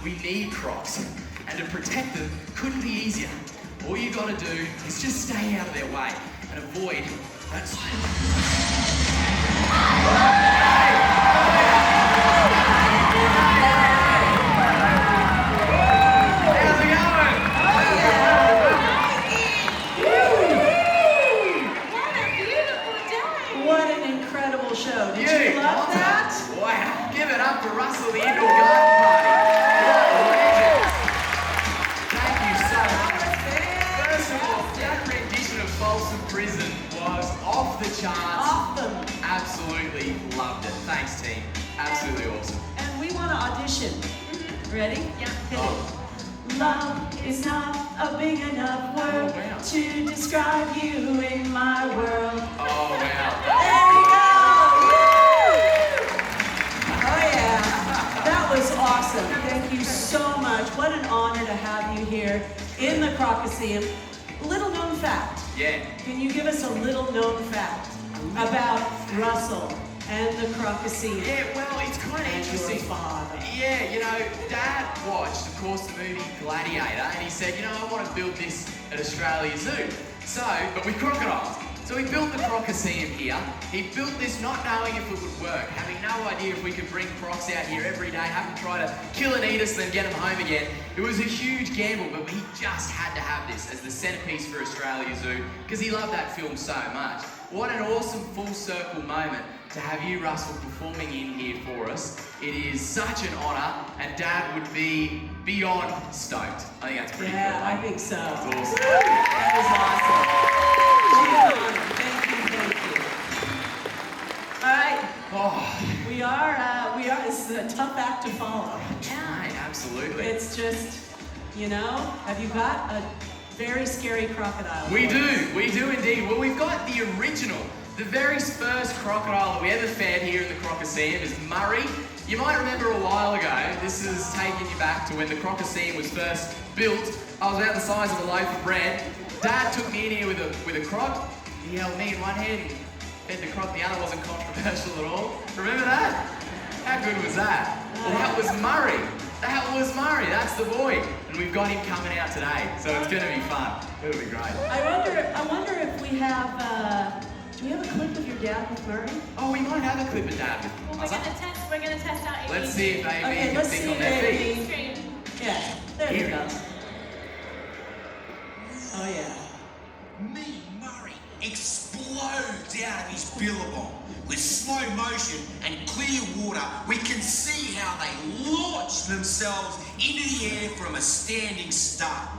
we need Crocs. And to protect them couldn't be easier. All you gotta do is just stay out of their way and avoid that. How's it going? What a beautiful day! What an incredible show. Did you love that? Wow, give it up for Russell, the indoor garden party. What a legend. Thank you so much. First of all, that rendition of Folsom Prison was off the charts. Off them. Absolutely loved it. Thanks, team. Absolutely awesome. And we want to audition. Ready? Yeah. Hit it. Love is not a big enough word Oh, wow. to describe you in my world. Oh, wow. There we go! Woo! Oh yeah, that was awesome. Thank you so much. What an honor to have you here in the Crocoseum. Little known fact. Yeah. Can you give us a little known fact about Russell and the Crocoseum? Yeah, well, it's kind of And interesting. your father. Yeah, you know, Dad watched, of course, the movie Gladiator, and he said, you know, I want to build this at Australia Zoo. So, but with crocodiles. So he built the Crocoseum here. He built this not knowing if it would work, having no idea if we could bring crocs out here every day, have them try to kill and eat us, then get them home again. It was a huge gamble, but he just had to have this as the centerpiece for Australia Zoo because he loved that film so much. What an awesome full circle moment to have you, Russell, performing in here for us. It is such an honour, and Dad would be beyond stoked. I think that's pretty cool. Yeah, I think so. That's awesome. That was awesome. Thank you. All right, Oh, we are, this is a tough act to follow. mate, absolutely. It's just, you know, have you got a very scary crocodile? We do indeed. Well, we've got the original, the very first crocodile that we ever fed here in the Crocoseum is Murray. You might remember a while ago, this is taking you back to when the Crocoseum was first built. I was about the size of a loaf of bread. Dad took me in here with a croc. He held me in one hand and fed the croc, the other wasn't controversial at all. Remember that? How good was that? Well, that was Murray. That was Murray, that's the boy. And we've got him coming out today, so it's gonna be fun. It'll be great. I wonder if we have, do we have a clip of your dad with Murray? Oh, we might have a clip of Dad with Well, we're gonna test out Iwin. Let's see if they Okay, can let's think see on their if feet. Screen. Yeah, there we Here. go. Oh yeah. Me, Murray, explodes out of his billabong. With slow motion and clear water, we can see how they launch themselves into the air from a standing start.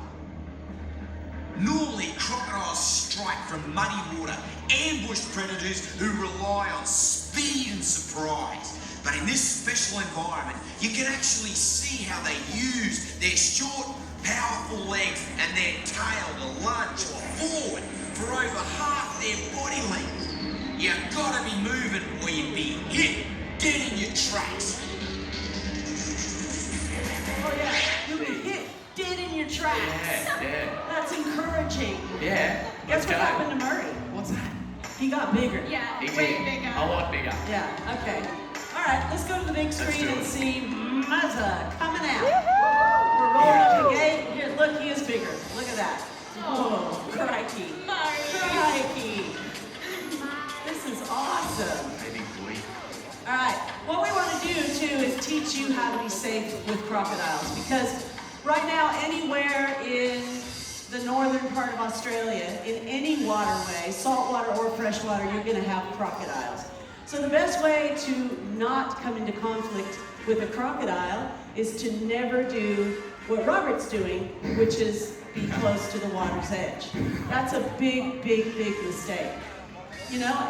Normally, crocodiles strike from muddy water, ambush predators who rely on speed and surprise. But in this special environment, you can actually see how they use their short, powerful legs and their tail to lunge forward for over half their body length. You gotta be moving or you'd be hit. Get in your tracks. Oh yeah, you'll be hit dead in your tracks. Yeah. That's encouraging. Yeah. Guess Let's what go. happened to Murray? What's that? He got bigger. Yeah, He way did. bigger. A lot bigger. Yeah, okay. All right, let's go to the big screen do and it. see Muzza coming out. We're rolling the gate. Here, look, he is bigger. Look at that. Oh, crikey. Crikey. This is awesome. Maybe boy. All right, what we want to do too is teach you how to be safe with crocodiles because right now anywhere in the northern part of Australia, in any waterway, saltwater or freshwater, you're going to have crocodiles. So the best way to not come into conflict with a crocodile is to never do what Robert's doing, which is be close to the water's edge. That's a big, big, big mistake. You know,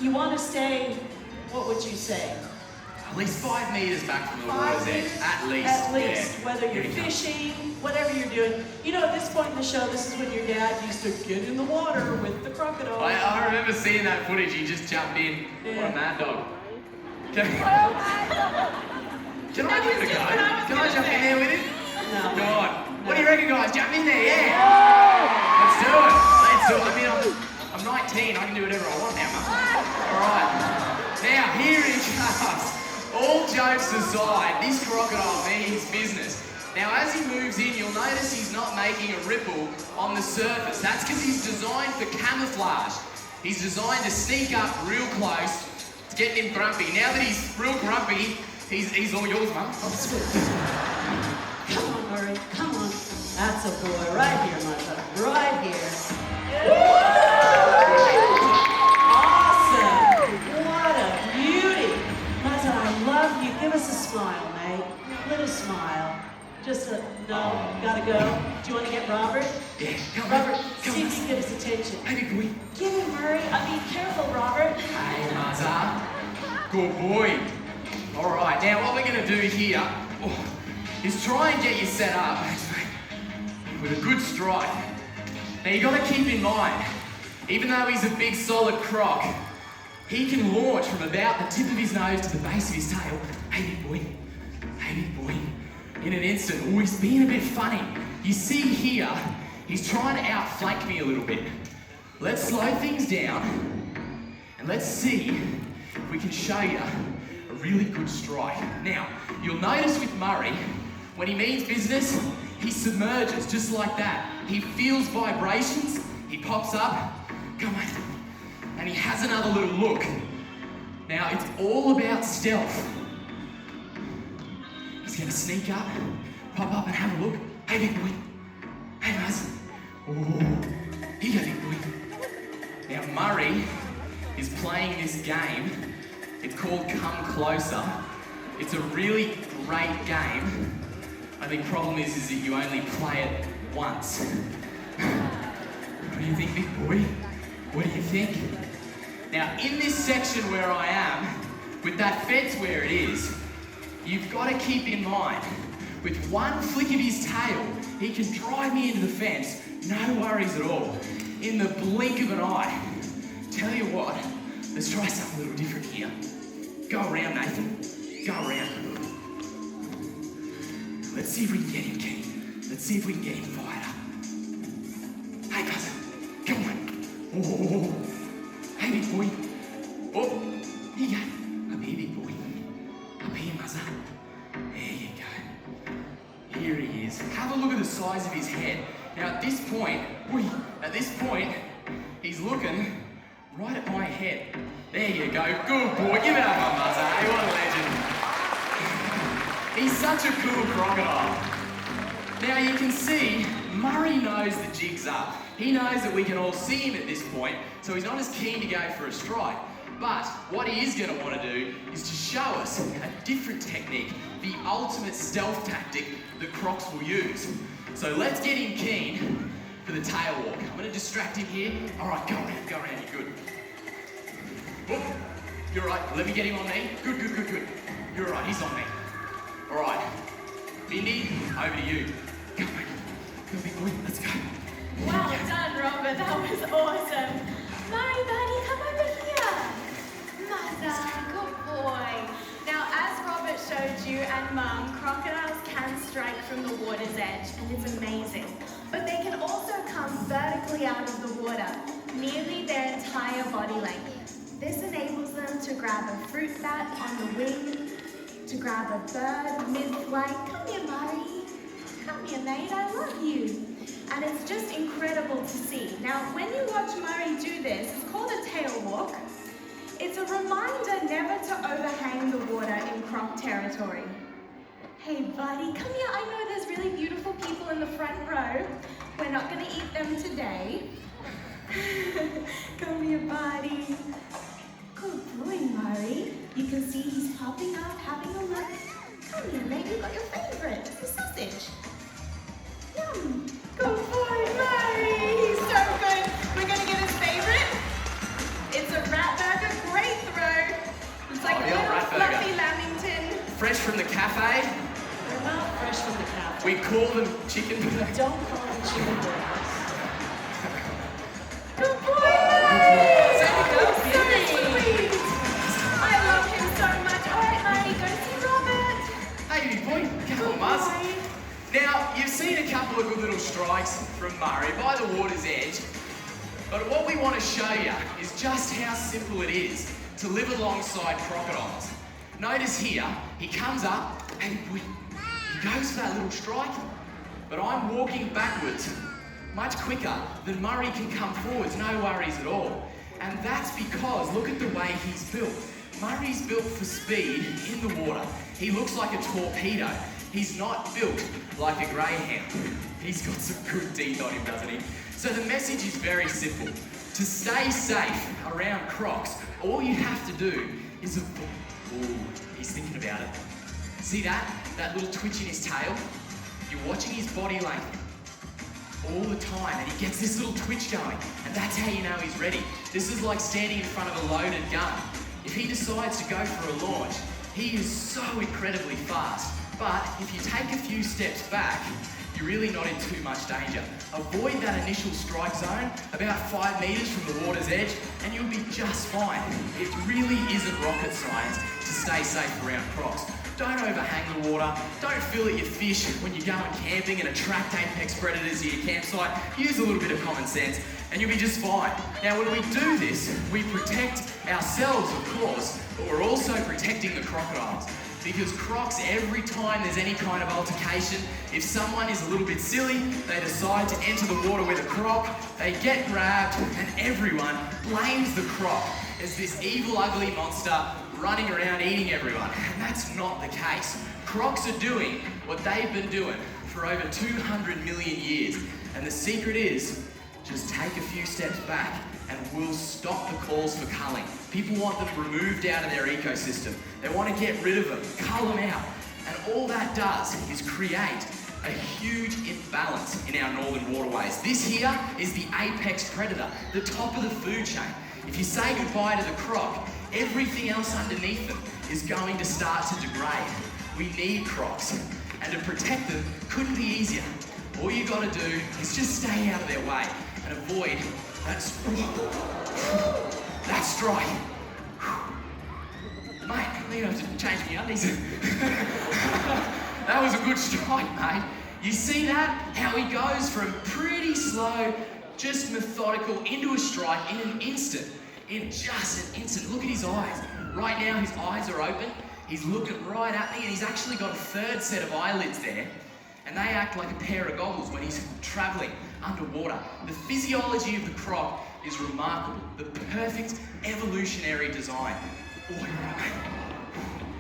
you want to stay, what would you say? At least 5 meters back from the 5 water's edge. meters? At least. At least, Yeah. whether you're Here he comes. fishing, whatever you're doing. You know, at this point in the show, this is when your dad used to get in the water with the crocodile. I remember seeing that footage. He just jumped in. What Yeah. a mad dog. Can I give it a was go? just what I was Can I gonna jump in say. there with him? No. Go on. What do you reckon, guys? Jump in there, yeah. Let's do it. Let's do it. I mean, I'm 19. I can do whatever I want now, mate. All right. Now, here he comes. All jokes aside, this crocodile means business. as he moves in, you'll notice he's not making a ripple on the surface. That's because he's designed for camouflage. He's designed to sneak up real close to get him grumpy. Now that he's real grumpy, he's all yours, Mum. Oh, sweet. Come on, Murray, come on. That's a boy right here, Martha, right here. Awesome. What a beauty. Martha, I love you. Give us a smile, mate. A little smile. Just a, no, gotta go. Do you want to get Robert? Yeah, come Robert, on. see if you can get his attention. Baby boy. Get him, Murray. I mean, careful, Robert. Hey, Muzza. Good boy. All right, now what we're going to do here is try and get you set up with a good strike. Now you got to keep in mind, even though he's a big solid croc, he can launch from about the tip of his nose to the base of his tail. Hey, big boy. Hey, big boy. In an instant. Oh, he's being a bit funny. You see here, he's trying to outflank me a little bit. Let's slow things down and let's see if we can show you a really good strike. Now, you'll notice with Murray, when he means business, he submerges just like that. He feels vibrations, he pops up, come on, and he has another little look. Now, it's all about stealth. He's gonna sneak up, pop up and have a look. Hey, big boy. Hey, Muzz. Oh, here you go, big boy. Now, Murray is playing this game. It's called Come Closer. It's a really great game. I think the problem is that you only play it once. What do you think, big boy? What do you think? Now, in this section where I am, with that fence where it is, you've got to keep in mind, with one flick of his tail, he can drive me into the fence, no worries at all, in the blink of an eye. Tell you what, let's try something a little different here. Go around, Nathan. Go around. Let's see if we can get him keen. Let's see if we can get him fired up. Hey, cousin. Come on. Oh. Hey, big boy. Oh. Here you go. Up here, big boy. Up here, Muzza. There you go. Here he is. Have a look at the size of his head. Now, at this point, he's looking right at my head. There you go. Good boy. Give it up, my Muzza. Hey, what a legend. He's such a cool crocodile. Now, you can see Murray knows the jig's up. He knows that we can all see him at this point, so he's not as keen to go for a strike. But what he is going to want to do is to show us a different technique, the ultimate stealth tactic that crocs will use. So let's get him keen for the tail walk. I'm going to distract him here. All right, go around, you're good. Oh, you're right, let me get him on me. Good. You're right, he's on me. All right, Bindi, over to you. Come on, go big boy, let's go. Well done, Robert. That was awesome. Murray, buddy, come over here. Muzza, good boy. Now, as Robert showed you and Mum, crocodiles can strike from the water's edge, and it's amazing. But they can also come vertically out of the water, nearly their entire body length. This enables them to grab a fruit bat on the wing, to grab a bird mid-flight. Come here, Murray. Come here, mate. I love you. And it's just incredible to see. Now, when you watch Murray do this, it's called a tail walk. It's a reminder never to overhang the water in croc territory. Hey, buddy, come here. I know there's really beautiful people in the front row. We're not going to eat them today. Come here, buddy. Good boy, Murray. You can see he's popping up, having a look. Come here, mate. You've got your favorite. It's the sausage. Yum. Good boy, Murray. He's so good. We're going to get his favorite. It's a rat burger. Great throw. It's like a little fluffy lamington. Fresh from the cafe. They're not fresh from the cafe. We call them chicken burgers. Don't call them chicken burgers. Good boy, Murray. So sweet. I love him so much. All right, Murray, go see Robert. Hey, big boy. Come on, Muzz. Now, you've seen a couple of good little strikes from Murray by the water's edge, but what we want to show you is just how simple it is to live alongside crocodiles. Notice here, he comes up, hey boy, he goes for that little strike, but I'm walking backwards much quicker than Murry can come forwards, no worries at all. And that's because, look at the way he's built. Murray's built for speed in the water. He looks like a torpedo. He's not built like a greyhound. He's got some good teeth on him, doesn't he? So the message is very simple. To stay safe around Crocs, all you have to do is ooh, he's thinking about it. See that? That little twitch in his tail? You're watching his body length all the time, and he gets this little twitch going, and that's how you know he's ready. This is like standing in front of a loaded gun. If he decides to go for a launch, he is so incredibly fast. But if you take a few steps back, you're really not in too much danger. Avoid that initial strike zone, about 5 meters from the water's edge, and you'll be just fine. It really isn't rocket science to stay safe around Crocs. Don't overhang the water. Don't fill at your fish when you're going camping and attract apex predators to your campsite. Use a little bit of common sense and you'll be just fine. Now, when we do this, we protect ourselves, of course, but we're also protecting the crocodiles. Because Crocs, every time there's any kind of altercation, if someone is a little bit silly, they decide to enter the water with a Croc, they get grabbed, and everyone blames the Croc as this evil, ugly monster running around eating everyone. And that's not the case. Crocs are doing what they've been doing for over 200 million years. And the secret is, just take a few steps back and we'll stop the calls for culling. People want them removed out of their ecosystem. They want to get rid of them, cull them out. And all that does is create a huge imbalance in our northern waterways. This here is the apex predator, the top of the food chain. If you say goodbye to the Croc, everything else underneath them is going to start to degrade. We need Crocs, and to protect them couldn't be easier. All you got to do is just stay out of their way and avoid that strike. Mate, I think I have to change my undies. That was a good strike, mate. You see that? How he goes from pretty slow, just methodical, into a strike in an instant. In just an instant. Look at his eyes. Right now his eyes are open. He's looking right at me, and he's actually got a third set of eyelids there. And they act like a pair of goggles when he's traveling underwater. The physiology of the Croc is remarkable. The perfect evolutionary design. Oh,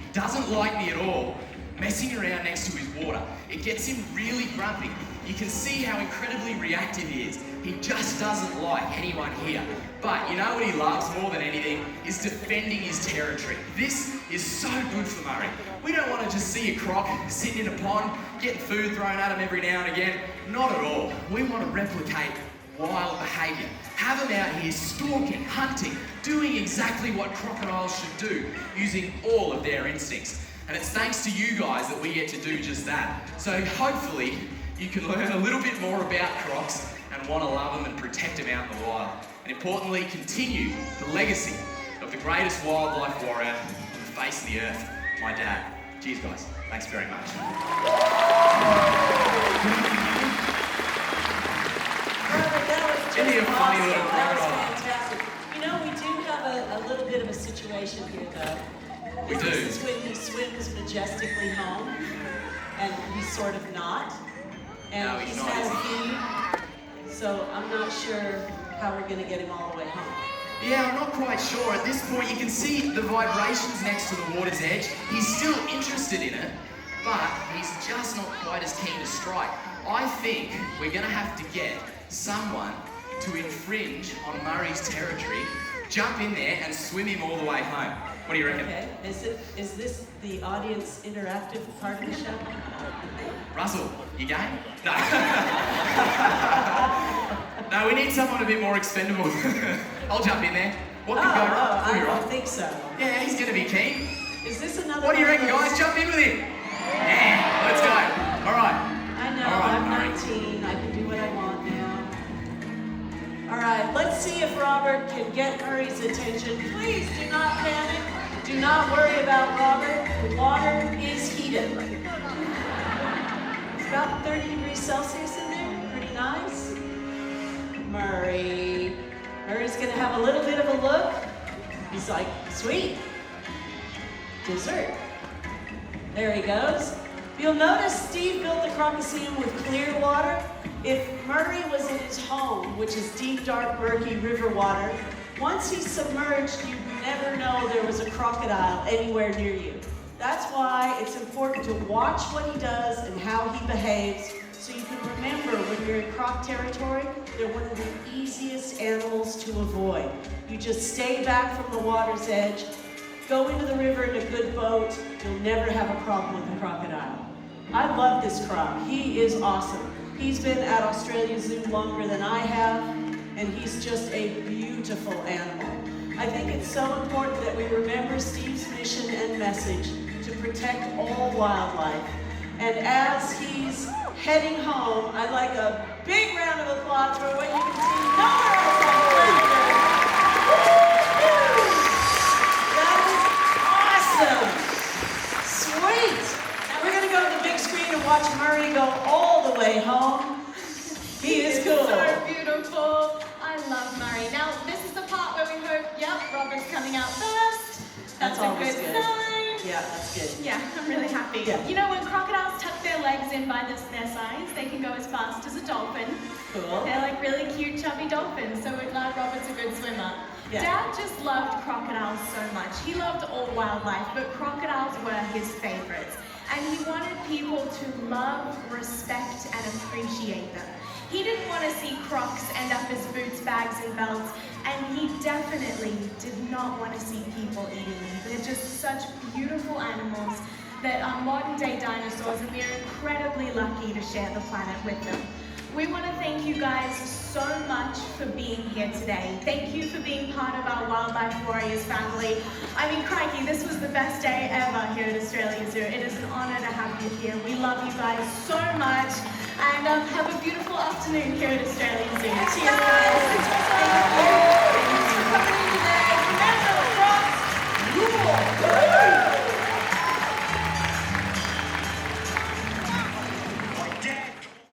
he doesn't like me at all messing around next to his water. It gets him really grumpy. You can see how incredibly reactive he is. He just doesn't like anyone here. But you know what he loves more than anything is defending his territory. This is so good for Murry. We don't want to just see a Croc sitting in a pond, getting food thrown at him every now and again. Not at all. We want to replicate wild behaviour. Have them out here stalking, hunting, doing exactly what crocodiles should do, using all of their instincts. And it's thanks to you guys that we get to do just that. So hopefully you can learn a little bit more about Crocs and want to love them and protect them out in the wild. And importantly, continue the legacy of the greatest wildlife warrior on the face of the earth, my dad. Cheers, guys. Thanks very much. Isn't he a funny little crocodile? That was fantastic. You know, we do have a little bit of a situation here, though. We do. This is when he swims majestically home, and he's sort of not. And No, he's not, had is a feed, so I'm not sure how we're going to get him all the way home. Yeah, I'm not quite sure. At this point, you can see the vibrations next to the water's edge. He's still interested in it, but he's just not quite as keen to strike. I think we're going to have to get someone to infringe on Murray's territory, jump in there and swim him all the way home. What do you reckon? Okay, is this the audience interactive part of the show? Russell, you game? No. No, we need someone a bit more expendable. I'll jump in there. What could go wrong? I don't think so. Yeah, he's going to be keen. Is this another What do you one of reckon, those- guys? Jump in with him. Yeah, let's go. All right. I know, All right, I'm Murry. 19. I can do what I want now. All right, let's see if Robert can get Murray's attention. Please do not panic. Do not worry about Robert. The water is heated. It's about 30 degrees Celsius in there. Pretty nice. Murray. Murray's going to have a little bit of a look. He's like, sweet. Dessert. There he goes. You'll notice Steve built the Crocoseum with clear water. If Murray was in his home, which is deep, dark, murky river water, once he's submerged, you'd never know there was a crocodile anywhere near you. That's why it's important to watch what he does and how he behaves, so you can remember when you're in croc territory, they're one of the easiest animals to avoid. You just stay back from the water's edge, go into the river in a good boat, you'll never have a problem with a crocodile. I love this croc. He is awesome. He's been at Australia Zoo longer than I have, and he's just a beautiful animal. I think it's so important that we remember Steve's mission and message to protect all wildlife. And as he's heading home, I'd like a big round of applause for what you can see nowhere else on the planet. That is awesome. Sweet. Now we're going to go to the big screen and watch Murray go all the way home. He is cool. So beautiful. I love Murray. Now, this is the part where we hope, yep, Robert's coming out first. That's a always good good. sign. Yeah, that's good. Yeah, I'm really happy. Yeah. You know, when crocodiles tuck their legs in by their sides, they can go as fast as a dolphin. Cool. They're like really cute, chubby dolphins, so we're glad Robert's a good swimmer. Yeah. Dad just loved crocodiles so much. He loved all wildlife, but crocodiles were his favorites. And he wanted people to love, respect, and appreciate them. He didn't want to see crocs end up as boots, bags, and belts, and he definitely did not want to see people eating them. They're just such beautiful animals that are modern-day dinosaurs, and we are incredibly lucky to share the planet with them. We want to thank you guys so much for being here today. Thank you for being part of our Wildlife Warriors family. I mean, crikey, this was the best day ever here at Australia Zoo. It is an honor to have you here. We love you guys so much, and have a beautiful afternoon here at Australia Zoo.